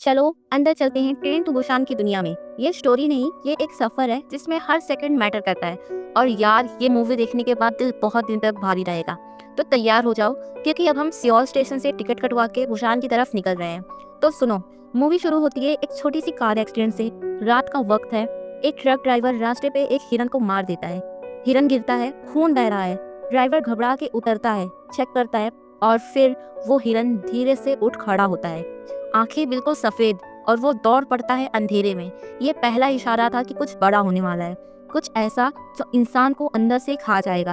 चलो अंदर चलते हैं ट्रेन टू बुसान की दुनिया में। ये स्टोरी नहीं, ये एक सफर है जिसमें हर सेकंड मैटर करता है। और यार, ये मूवी देखने के बाद दिल बहुत दिन तक भारी रहेगा। तो तैयार हो जाओ, क्योंकि अब हम सियोल स्टेशन से टिकट कटवा के बुसान की तरफ निकल रहे हैं। तो सुनो, मूवी शुरू होती है एक छोटी सी कार एक्सीडेंट से। रात का वक्त है। एक ट्रक ड्राइवर रास्ते पे एक हिरन को मार देता है। हिरन गिरता है, खून बह रहा है। ड्राइवर घबरा के उतरता है, चेक करता है, और फिर वो हिरन धीरे से उठ खड़ा होता है, आंखें बिल्कुल सफेद, और वो दौड़ पड़ता है अंधेरे में। ये पहला इशारा था कि कुछ बड़ा होने वाला है, कुछ ऐसा जो इंसान को अंदर से खा जाएगा।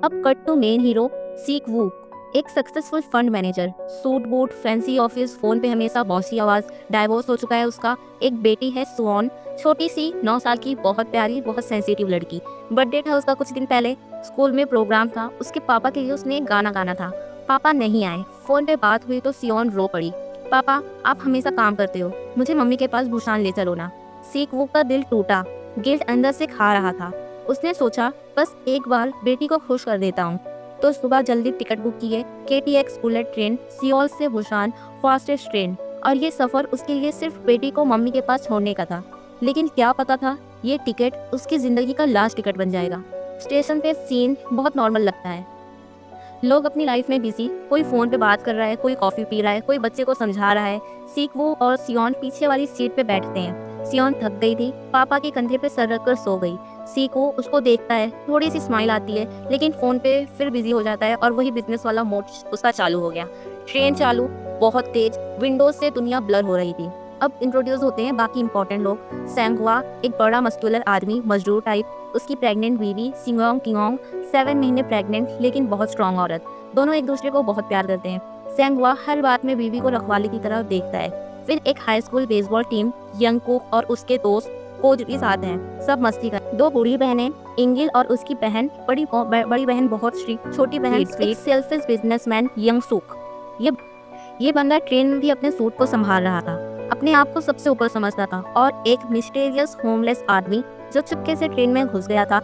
अब cut to main hero Seok Woo, एक successful fund manager, suit boot, fancy office, phone पे हमेशा बॉसी आवाज। डाइवोर्स हो चुका है उसका। एक बेटी है सुऑन, छोटी सी 9 साल की, बहुत प्यारी, बहुत सेंसिटिव लड़की। बर्थडे था उसका कुछ दिन पहले। स्कूल में प्रोग्राम था, उसके पापा के लिए उसने एक गाना गाना था। पापा नहीं आए। फोन पे बात हुई तो सियोन रो पड़ी। पापा, आप हमेशा काम करते हो, मुझे मम्मी के पास बुसान ले चलो ना। सीक वू का दिल टूटा। गिल्ट अंदर से खा रहा था। उसने सोचा, बस एक बार बेटी को खुश कर देता हूँ। तो सुबह जल्दी टिकट बुक की है, KTX बुलेट ट्रेन, सियोल से बुसान, फास्टेस्ट ट्रेन। और ये सफर उसके लिए सिर्फ बेटी को मम्मी के पास छोड़ने का था। लेकिन क्या पता था, ये टिकट उसकी जिंदगी का लास्ट टिकट बन जाएगा। स्टेशन पे सीन बहुत नॉर्मल लगता है। लोग अपनी लाइफ में बिजी, कोई फोन पे बात कर रहा है, कोई कॉफी पी रहा है, कोई बच्चे को समझा रहा है। सीक वू और सियोन पीछे वाली सीट पे बैठते हैं। सियोन थक गई थी, पापा के कंधे पे सर रखकर सो गई। सीक वू उसको देखता है, थोड़ी सी स्माइल आती है, लेकिन फोन पे फिर बिजी हो जाता है और वही बिजनेस वाला मोड उसका चालू हो गया। ट्रेन चालू, बहुत तेज, विंडोज से दुनिया ब्लर हो रही थी। अब इंट्रोड्यूस होते हैं बाकी इंपॉर्टेंट लोग। सैंगवा, एक बड़ा मस्कुलर आदमी, मजदूर टाइप। उसकी प्रेग्नेंट बीवी सिंगोंग किंगोंग, 7 महीने प्रेग्नेंट लेकिन बहुत स्ट्रॉन्ग औरत। दोनों एक दूसरे को बहुत प्यार करते हैं। सैंगवा हर बात में बीवी को रखवाली की तरह देखता है। फिर एक हाई स्कूल बेसबॉल टीम, यंगकुक और उसके दोस्त कोच भी साथ हैं। सब मस्ती कर। 2 बूढ़ी बहनें, इंगिल और उसकी बहन। बड़ी बहन बहुत स्ट्रिक्ट, छोटी बहन एक सेल्फिश बिजनेसमैन यंगसुक। ये बंदा ट्रेन में भी अपने सूट को संभाल रहा था, अपने आप को सबसे ऊपर समझता था। और एक मिस्टीरियस होमलेस आदमी जो चुपके से ट्रेन में घुस गया था।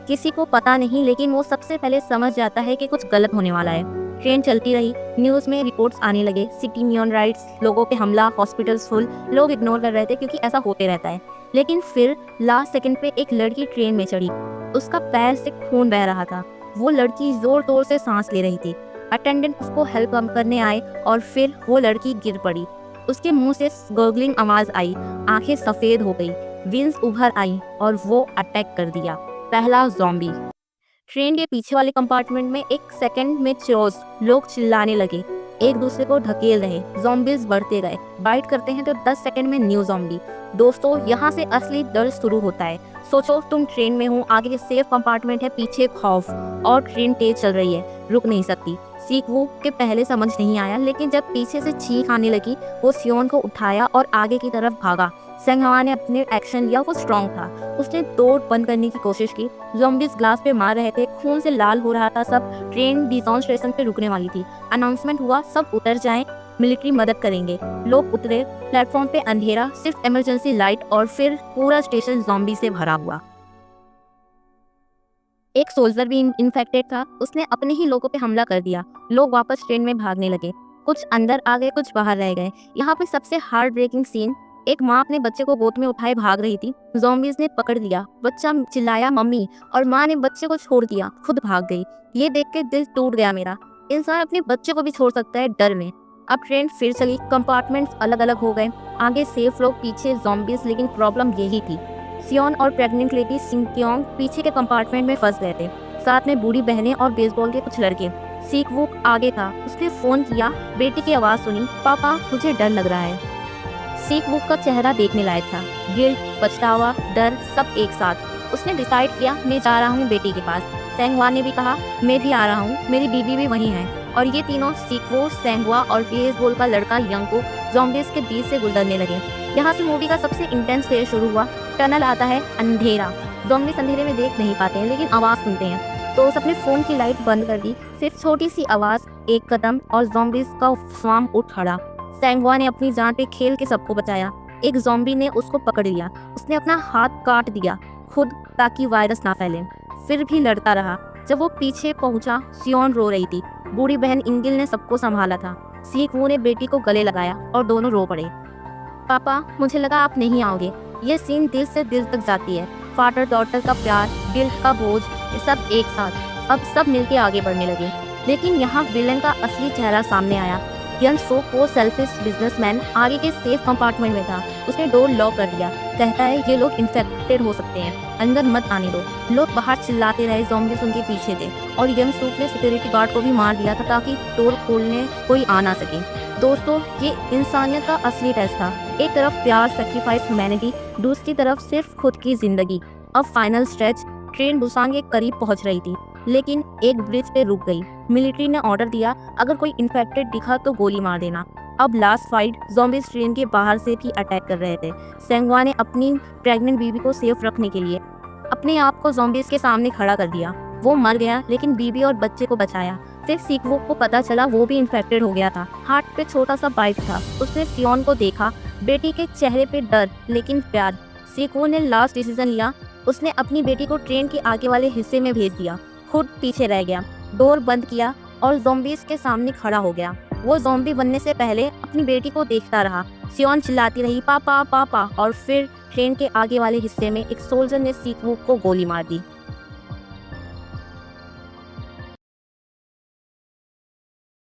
किसी को पता नहीं, लेकिन वो सबसे पहले समझ जाता है कि कुछ गलत होने वाला है। ट्रेन चलती रही। न्यूज़ में रिपोर्ट्स आने लगे, सिटी में ऑन राइट्स, लोगों पे हमला, हॉस्पिटल्स फुल। लोग इग्नोर कर रहे थे क्योंकि ऐसा होते रहता है। लेकिन फिर लास्ट सेकंड पे एक लड़की ट्रेन में चढ़ी। उसका पैर से खून बह रहा था। वो लड़की जोर तोड़ से सांस ले रही थी। अटेंडेंट उसको हेल्प करने आए और फिर वो लड़की गिर पड़ी। उसके मुंह से गर्गलिंग आवाज आई, आंखें सफेद हो गई, विंग्स उभर आई और वो अटैक कर दिया। पहला ज़ॉम्बी। ट्रेन के पीछे वाले कंपार्टमेंट में एक सेकंड में चोर्स, लोग चिल्लाने लगे, एक दूसरे को ढकेल रहे। ज़ॉम्बीज बढ़ते गए, बाइट करते हैं तो 10 सेकंड में न्यू ज़ॉम्बी। दोस्तों, यहाँ से असली दर्द शुरू होता है। सोचो, तुम ट्रेन में हो, आगे के सेफ कंपार्टमेंट है, पीछे खौफ, और ट्रेन तेज चल रही है, रुक नहीं सकती। सीक वू के पहले समझ नहीं आया, लेकिन जब पीछे से चीख आने लगी, वो सियोन को उठाया और आगे की तरफ भागा। सेंगहवा ने अपने एक्शन लिया, वो स्ट्रॉन्ग था। उसने दौड़ बंद करने की कोशिश की। ज़ॉम्बीज ग्लास पे मार रहे थे, खून से लाल हो रहा था सब। ट्रेन डिसॉन स्टेशन पे रुकने वाली थी। अनाउंसमेंट हुआ, सब उतर जाएं, मिलिट्री मदद करेंगे। लोग उतरे। प्लेटफॉर्म पे अंधेरा, सिर्फ इमरजेंसी लाइट, और फिर पूरा स्टेशन ज़ॉम्बी से भरा हुआ। एक सोल्जर भी इन्फेक्टेड था। उसने अपने ही लोगों पे हमला कर दिया। लोग वापस ट्रेन में भागने लगे। कुछ अंदर आ गए, कुछ बाहर रह गए। यहाँ पे सबसे हार्ट ब्रेकिंग सीन, एक माँ अपने बच्चे को गोद में उठाए भाग रही थी। ज़ॉम्बीज ने पकड़ लिया। बच्चा चिल्लाया मम्मी, और माँ ने बच्चे को छोड़ दिया, खुद भाग गई। ये देख के दिल टूट गया मेरा। इंसान अपने बच्चे को भी छोड़ सकता है डर में। अब ट्रेन फिर चली। कंपार्टमेंट्स अलग अलग हो गए, आगे सेफ लोग, पीछे ज़ॉम्बीज। लेकिन प्रॉब्लम यही थी, सियोन और प्रेग्नेंट लेडी सिंगक्योंग पीछे के कंपार्टमेंट में फंस गए थे, साथ में बूढ़ी बहनें और बेसबॉल के कुछ लड़के। सीक वू आगे था। उसने फोन किया, बेटी की आवाज़ सुनी, पापा मुझे डर लग रहा है। सीक वू का चेहरा देखने लायक था, गिल्ट, पछतावा, डर, सब एक साथ। उसने डिसाइड किया, मैं जा रहा हूँ बेटी के पास। सेंगवा ने भी कहा, मैं भी आ रहा हूँ, मेरी बीबी भी वहीं है। और ये तीनों, सीक वू, सेंगवा और बेसबॉल का लड़का यंगकुक, ज़ॉम्बीज के बीच से गुजरने लगे। यहाँ से मूवी का सबसे इंटेंस फेज शुरू हुआ। टनल आता है, अंधेरा। ज़ॉम्बीज अंधेरे में देख नहीं पाते हैं, लेकिन आवाज़ सुनते हैं। तो उसने फ़ोन की लाइट बंद कर दी। सिर्फ छोटी सी आवाज़, एक कदम, और ज़ॉम्बीज का स्वाम उठ खड़ा। सैंगवा ने अपनी जान पे खेल के सबको बचाया। एक ज़ॉम्बी ने उसको पकड़ लिया। उसने अपना हाथ काट दिया खुद, ताकि वायरस ना फैले। फिर भी लड़ता रहा। जब वो पीछे पहुंचा, सियोन रो रही थी। बूढ़ी बहन इंगिल ने सबको संभाला था। सीक वू ने बेटी को गले लगाया और दोनों रो पड़े। पापा, मुझे लगा आप नहीं आओगे। ये सीन दिल से दिल तक जाती है। फादर डॉटर का प्यार, गिल्ट का बोझ, ये सब एक साथ। अब सब मिलके आगे बढ़ने लगे। लेकिन यहाँ विलन का असली चेहरा सामने आया। यंग सो को सेल्फिश बिजनेसमैन आगे के सेफ कंपार्टमेंट में था। उसने डोर लॉक कर दिया। कहता है ये लोग इन्फेक्टेड हो सकते हैं, अंदर मत आने दो। लोग बाहर चिल्लाते रहे, ज़ॉम्बीज़ उनके पीछे थे और यंग सूप ने सिक्योरिटी गार्ड को भी मार दिया था ताकि डोर खोलने कोई आ ना सके। दोस्तों, ये इंसानियत का असली टेस्ट था। एक तरफ प्यार, सैक्रिफाइस, ह्यूमैनिटी, दूसरी तरफ सिर्फ खुद की जिंदगी। अब फाइनल स्ट्रेच, ट्रेन बुसान के करीब पहुंच रही थी, लेकिन एक ब्रिज पे रुक गई। मिलिट्री ने ऑर्डर दिया, अगर कोई इन्फेक्टेड दिखा तो गोली मार देना। अब लास्ट फाइट, ज़ॉम्बीज़ ट्रेन के बाहर से भी अटैक कर रहे थे। सेंगवा ने अपनी प्रेग्नेंट बीवी को सेफ रखने के लिए अपने आप को ज़ॉम्बीज़ के सामने खड़ा कर दिया। वो मर गया, लेकिन बीबी और बच्चे को बचाया। फिर सीक्वो को पता चला वो भी इन्फेक्टेड हो गया था। हार्ट पे छोटा सा बाइट था। उसने सियोन को देखा, बेटी के चेहरे पे डर लेकिन प्यार। सीक्वो ने लास्ट डिसीजन लिया। उसने अपनी बेटी को ट्रेन के आगे वाले हिस्से में भेज दिया, खुद पीछे रह गया, डोर बंद किया और ज़ॉम्बीज़ के सामने खड़ा हो गया। वो ज़ॉम्बी बनने से पहले अपनी बेटी को देखता रहा। सियोन चिल्लाती रही, पापा पापा, और फिर ट्रेन के आगे वाले हिस्से में एक सोल्जर ने सीक्वो को गोली मार दी।